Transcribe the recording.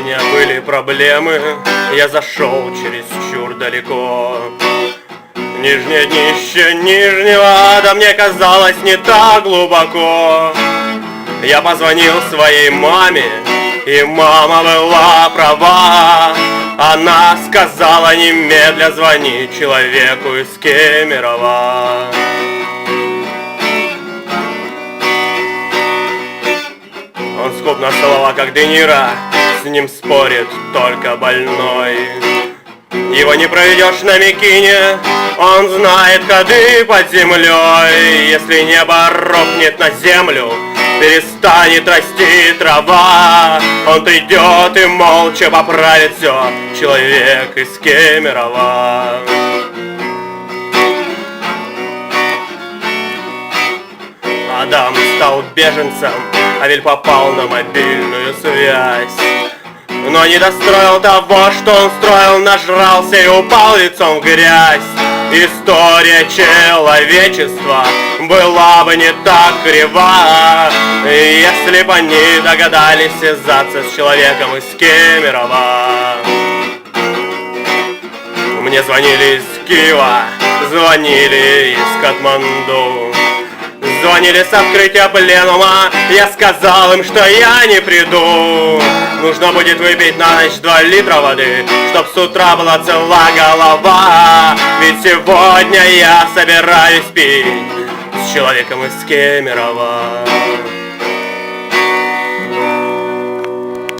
меня были проблемы, я зашел чересчур далеко. Нижнее днище нижнего ада мне казалось не так глубоко. Я позвонил своей маме, и мама была права. Она сказала немедля звонить человеку из Кемерово. Он скуп на слова, как Де Ниро, с ним спорит только больной. Его не проведешь на Микине, он знает ходы под землей. Если небо рухнет на землю, перестанет расти трава, он придет и молча поправит все, человек из Кемерово. Адам стал беженцем, Авель попал на мобильную связь. Но не достроил того, что он строил, нажрался и упал лицом в грязь. История человечества была бы не так крива, если бы они догадались связаться с человеком из Кемерово. Мне звонили из Киева, звонили из Катманду, звонили с открытия пленума, я сказал им, что я не приду. Нужно будет выпить на ночь 2 литра воды, чтоб с утра была цела голова. Ведь сегодня я собираюсь пить с человеком из Кемерово.